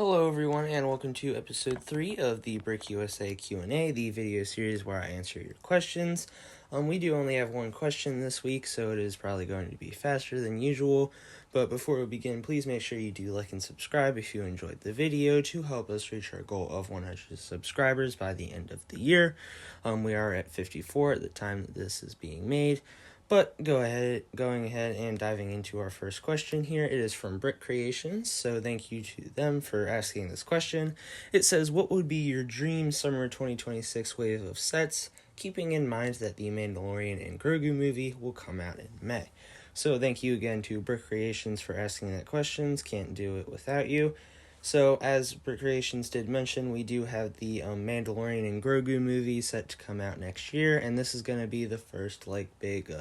Hello everyone and welcome to episode 3 of the Brick USA Q&A, the video series where I answer your questions. We do only have one question this week, so it is probably going to be faster than usual. But before we begin, please make sure you do like and subscribe if you enjoyed the video to help us reach our goal of 100 subscribers by the end of the year. We are at 54 at the time that this is being made. But going ahead and diving into our first question here. It is from Brick Creations, so thank you to them for asking this question. It says, what would be your dream summer 2026 wave of sets, keeping in mind that the Mandalorian and Grogu movie will come out in May? So thank you again to Brick Creations for asking that question. Can't do it without you. So, as Brick Creations did mention, we do have the Mandalorian and Grogu movie set to come out next year, and this is going to be the first, big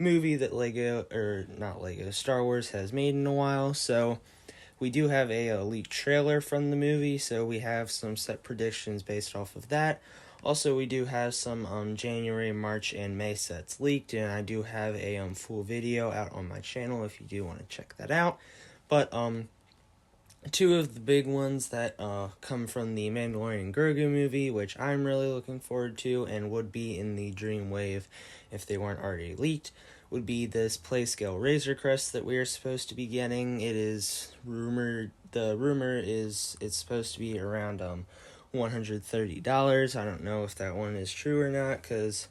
movie that Star Wars has made in a while. So, we do have a leaked trailer from the movie, so we have some set predictions based off of that. Also, we do have some January, March, and May sets leaked, and I do have a full video out on my channel if you do want to check that out. But, two of the big ones that come from the Mandalorian and Grogu movie, which I'm really looking forward to and would be in the Dream Wave if they weren't already leaked, would be this Playscale Razor Crest that we are supposed to be getting. It is rumored, it's supposed to be around $130. I don't know if that one is true or not, because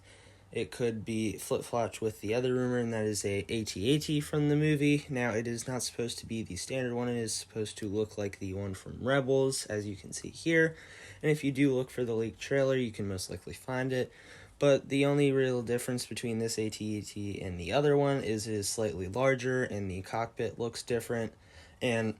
it could be flip-flopped with the other rumor, and that is a AT-AT from the movie. Now, it is not supposed to be the standard one. It is supposed to look like the one from Rebels, as you can see here. And if you do look for the leaked trailer, you can most likely find it. But the only real difference between this AT-AT and the other one is it is slightly larger, and the cockpit looks different. And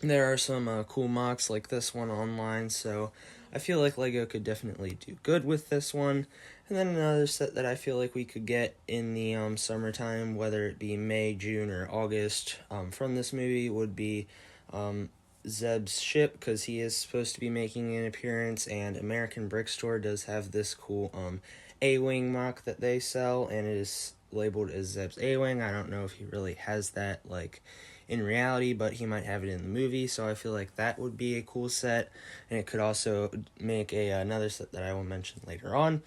there are some cool mocks like this one online, so I feel like LEGO could definitely do good with this one. And then another set that I feel like we could get in the summertime, whether it be May, June, or August, from this movie would be Zeb's ship, because he is supposed to be making an appearance, and American Brick Store does have this cool A-Wing mock that they sell, and it is labeled as Zeb's A-Wing. I don't know if he really has that, in reality, but he might have it in the movie, so I feel like that would be a cool set, and it could also make another set that I will mention later on.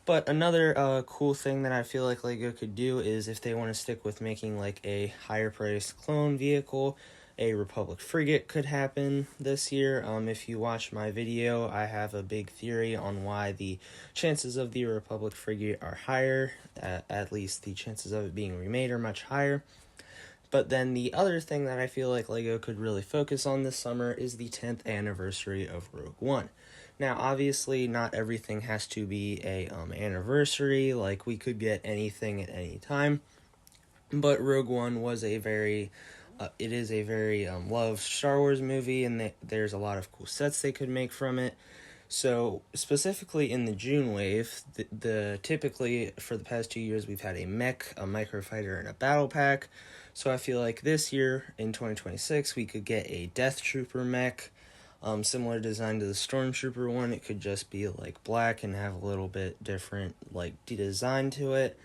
But another cool thing that I feel like LEGO could do is if they want to stick with making a higher priced clone vehicle, a Republic frigate could happen this year. If you watch my video, I have a big theory on why the chances of the Republic frigate are higher, at least the chances of it being remade are much higher. But then the other thing that I feel like LEGO could really focus on this summer is the 10th anniversary of Rogue One. Now, obviously, not everything has to be a anniversary, we could get anything at any time, but Rogue One was it is a very loved Star Wars movie, and there's a lot of cool sets they could make from it. So, specifically in the June wave, typically for the past 2 years, we've had a mech, a microfighter, and a battle pack. So I feel like this year, in 2026, we could get a Death Trooper mech, similar design to the Stormtrooper one. It could just be black and have a little bit different design to it.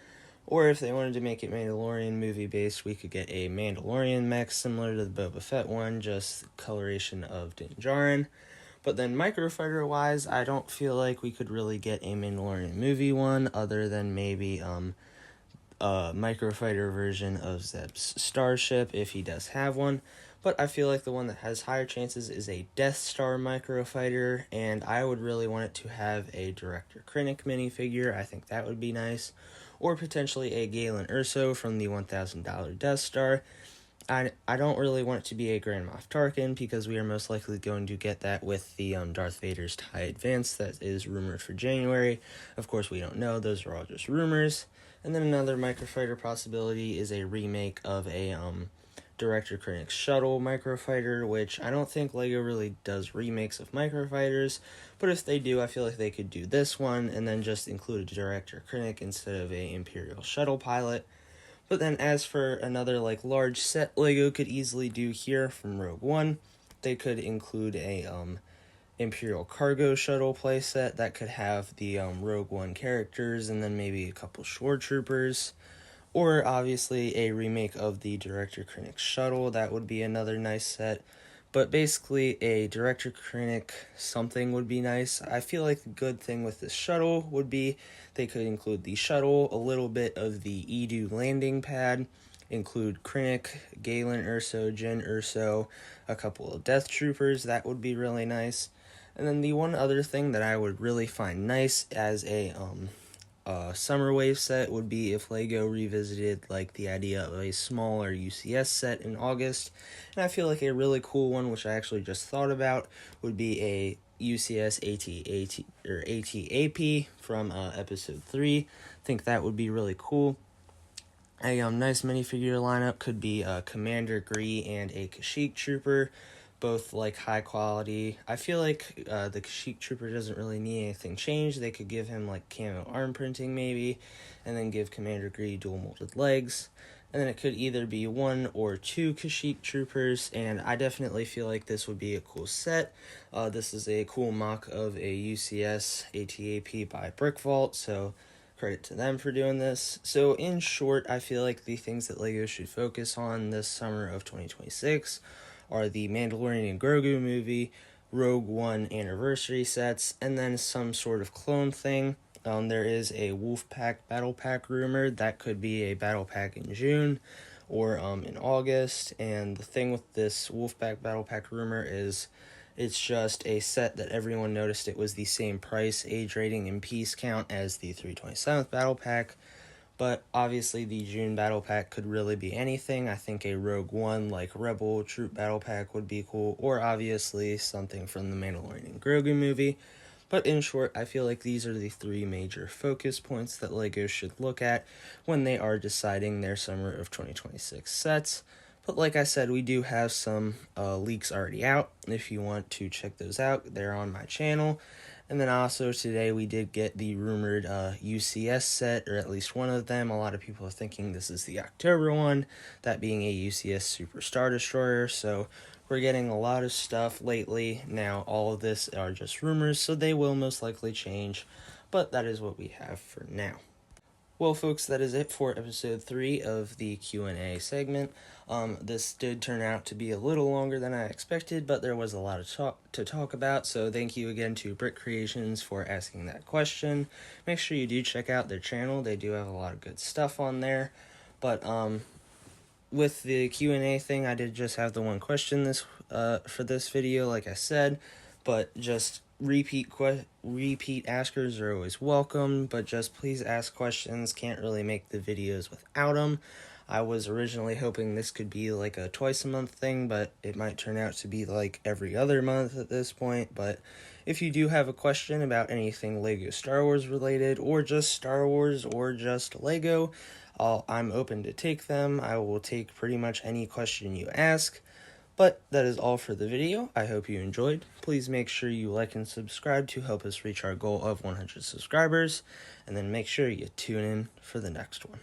Or if they wanted to make it Mandalorian movie based, we could get a Mandalorian mech similar to the Boba Fett one, just coloration of Din Djarin. But then microfighter wise, I don't feel like we could really get a Mandalorian movie one other than maybe a microfighter version of Zeb's starship if he does have one. But I feel like the one that has higher chances is a Death Star microfighter, and I would really want it to have a Director Krennic minifigure. I think that would be nice. Or potentially a Galen Erso from the $1,000 Death Star. I don't really want it to be a Grand Moff Tarkin, because we are most likely going to get that with the Darth Vader's TIE Advance that is rumored for January. Of course, we don't know. Those are all just rumors. And then another microfighter possibility is a remake of a Director Krennic Shuttle microfighter, which I don't think LEGO really does remakes of microfighters, but if they do, I feel like they could do this one and then just include a Director Krennic instead of a Imperial Shuttle pilot. But then as for another large set LEGO could easily do here from Rogue One, they could include a Imperial Cargo Shuttle playset that could have the Rogue One characters and then maybe a couple Shore Troopers. Or obviously a remake of the Director Krennic Shuttle, that would be another nice set. But basically, a Director Krennic something would be nice. I feel like the good thing with this shuttle would be they could include the shuttle, a little bit of the Edu landing pad, include Krennic, Galen Erso, Jyn Erso, a couple of Death Troopers. That would be really nice. And then the one other thing that I would really find nice as a Summer Wave set would be if LEGO revisited like the idea of a smaller UCS set in August. And I feel like a really cool one, which I actually just thought about, would be a UCS AT-AP from episode 3. I think that would be really cool. A nice minifigure lineup could be Commander Gree and a Kashyyyk Trooper, both like high quality. I feel like the Kashyyyk Trooper doesn't really need anything changed. They could give him like camo arm printing maybe, and then give Commander Gree dual molded legs. And then it could either be 1 or 2 Kashyyyk Troopers, and I definitely feel like this would be a cool set. This is a cool mock of a UCS AT-AP by Brick Vault, so credit to them for doing this. So in short, I feel like the things that LEGO should focus on this summer of 2026 are the Mandalorian and Grogu movie, Rogue One anniversary sets, and then some sort of clone thing. There is a Wolfpack Battle Pack rumor. That could be a Battle Pack in June or in August. And the thing with this Wolfpack Battle Pack rumor is it's just a set that everyone noticed it was the same price, age rating, and piece count as the 327th Battle Pack. But obviously the June Battle Pack could really be anything. I think a Rogue One, like Rebel Troop Battle Pack would be cool. Or obviously something from the Mandalorian and Grogu movie. But in short, I feel like these are the 3 major focus points that LEGO should look at when they are deciding their summer of 2026 sets. But like I said, we do have some leaks already out. If you want to check those out, they're on my channel. And then also today we did get the rumored UCS set, or at least one of them. A lot of people are thinking this is the October one, that being a UCS Super Star Destroyer. So we're getting a lot of stuff lately. Now all of this are just rumors, so they will most likely change. But that is what we have for now. Well, folks, that is it for episode 3 of the Q&A segment. This did turn out to be a little longer than I expected, but there was a lot to talk about, so thank you again to Brick Creations for asking that question. Make sure you do check out their channel. They do have a lot of good stuff on there. But with the Q&A thing, I did just have the one question for this video, like I said, but just repeat askers are always welcome, but just please ask questions. Can't really make the videos without them. I was originally hoping this could be like a twice a month thing, but it might turn out to be like every other month at this point. But if you do have a question about anything LEGO Star Wars related, or just Star Wars, or just LEGO, I'm open to take them. I will take pretty much any question you ask. But that is all for the video. I hope you enjoyed. Please make sure you like and subscribe to help us reach our goal of 100 subscribers. And then make sure you tune in for the next one.